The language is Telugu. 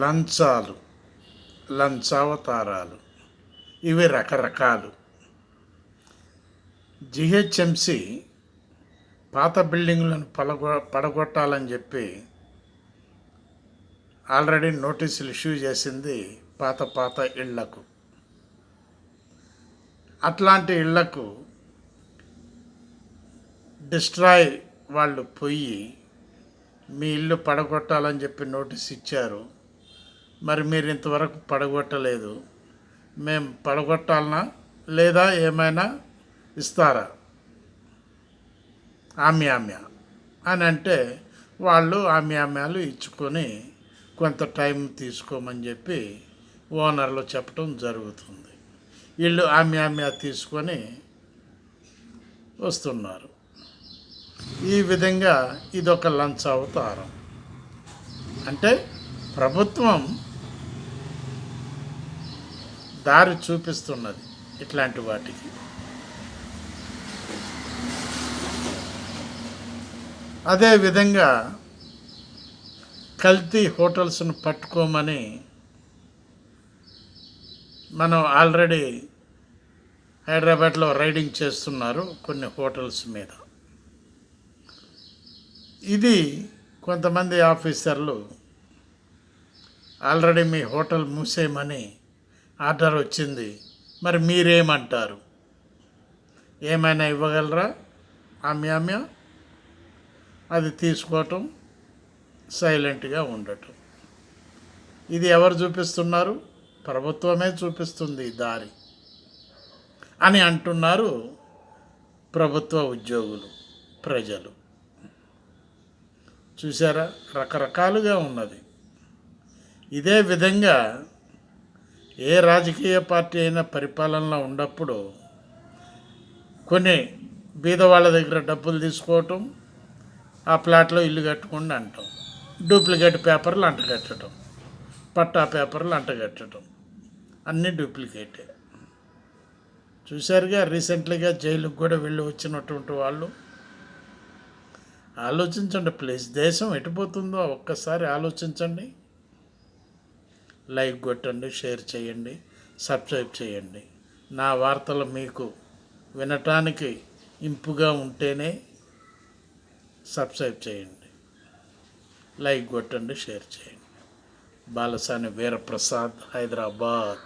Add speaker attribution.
Speaker 1: లంచాలు, లంచావతారాలు ఇవి రకరకాలు. జిహెచ్ఎంసి పాత బిల్డింగులను పడగొట్టాలని చెప్పి ఆల్రెడీ నోటీసులు ఇష్యూ చేసింది పాత ఇళ్లకు. అట్లాంటి ఇళ్లకు డిస్ట్రాయ్ వాళ్ళు పోయి మీ ఇల్లు పడగొట్టాలని చెప్పి నోటీస్ ఇచ్చారు, మరి మీరు ఇంతవరకు పడగొట్టలేదు, మేము పడగొట్టాలనా లేదా ఏమైనా ఇస్తారా ఆమ్యామ్య అని అంటే వాళ్ళు ఆమ్యామ్యాలు ఇచ్చుకొని కొంత టైం తీసుకోమని చెప్పి ఓనర్లు చెప్పడం జరుగుతుంది. వీళ్ళు ఆమ్యామ్య తీసుకొని వస్తున్నారు. ఈ విధంగా ఇదొక లంచావతారం. అంటే ప్రభుత్వం దారి చూపిస్తున్నది ఇట్లాంటి వాటికి. అదేవిధంగా కల్తీ హోటల్స్ను పట్టుకోమని మనం ఆల్రెడీ హైదరాబాద్లో రైడింగ్ చేస్తున్నారు కొన్ని హోటల్స్ మీద. ఇది కొంతమంది ఆఫీసర్లు ఆల్రెడీ మీ హోటల్ మూసేయమని ఆర్డర్ వచ్చింది, మరి మీరేమంటారు, ఏమైనా ఇవ్వగలరా ఆమ్యామ్య? అది తీసుకోవటం, సైలెంట్గా ఉండటం. ఇది ఎవరు చూపిస్తున్నారు? ప్రభుత్వమే చూపిస్తుంది దారి అని అంటున్నారు ప్రభుత్వ ఉద్యోగులు, ప్రజలు. చూసారా, రకరకాలుగా ఉన్నది. ఇదే విధంగా ఏ రాజకీయ పార్టీ అయినా పరిపాలనలో ఉన్నప్పుడు కొన్ని బీదవాళ్ళ దగ్గర డబ్బులు తీసుకోవటం, ఆ ప్లాట్లో ఇల్లు కట్టుకుండా అంటాం, డూప్లికేట్ పేపర్లు అంటగట్టడం, పట్టా పేపర్లు అంటగట్టడం, అన్నీ డూప్లికేటే. చూశారుగా, రీసెంట్లీగా జైలుకు కూడా వెళ్ళి వచ్చినటువంటి వాళ్ళు. ఆలోచించండి ప్లీజ్, దేశం ఎటుపోతుందో ఒక్కసారి ఆలోచించండి. లైక్ కొట్టండి, షేర్ చేయండి, సబ్స్క్రైబ్ చేయండి. నా వార్తలు మీకు వినటానికి ఇంపుగా ఉంటేనే సబ్స్క్రైబ్ చేయండి, లైక్ కొట్టండి, షేర్ చేయండి. బాలసాని వీరప్రసాద్, హైదరాబాద్.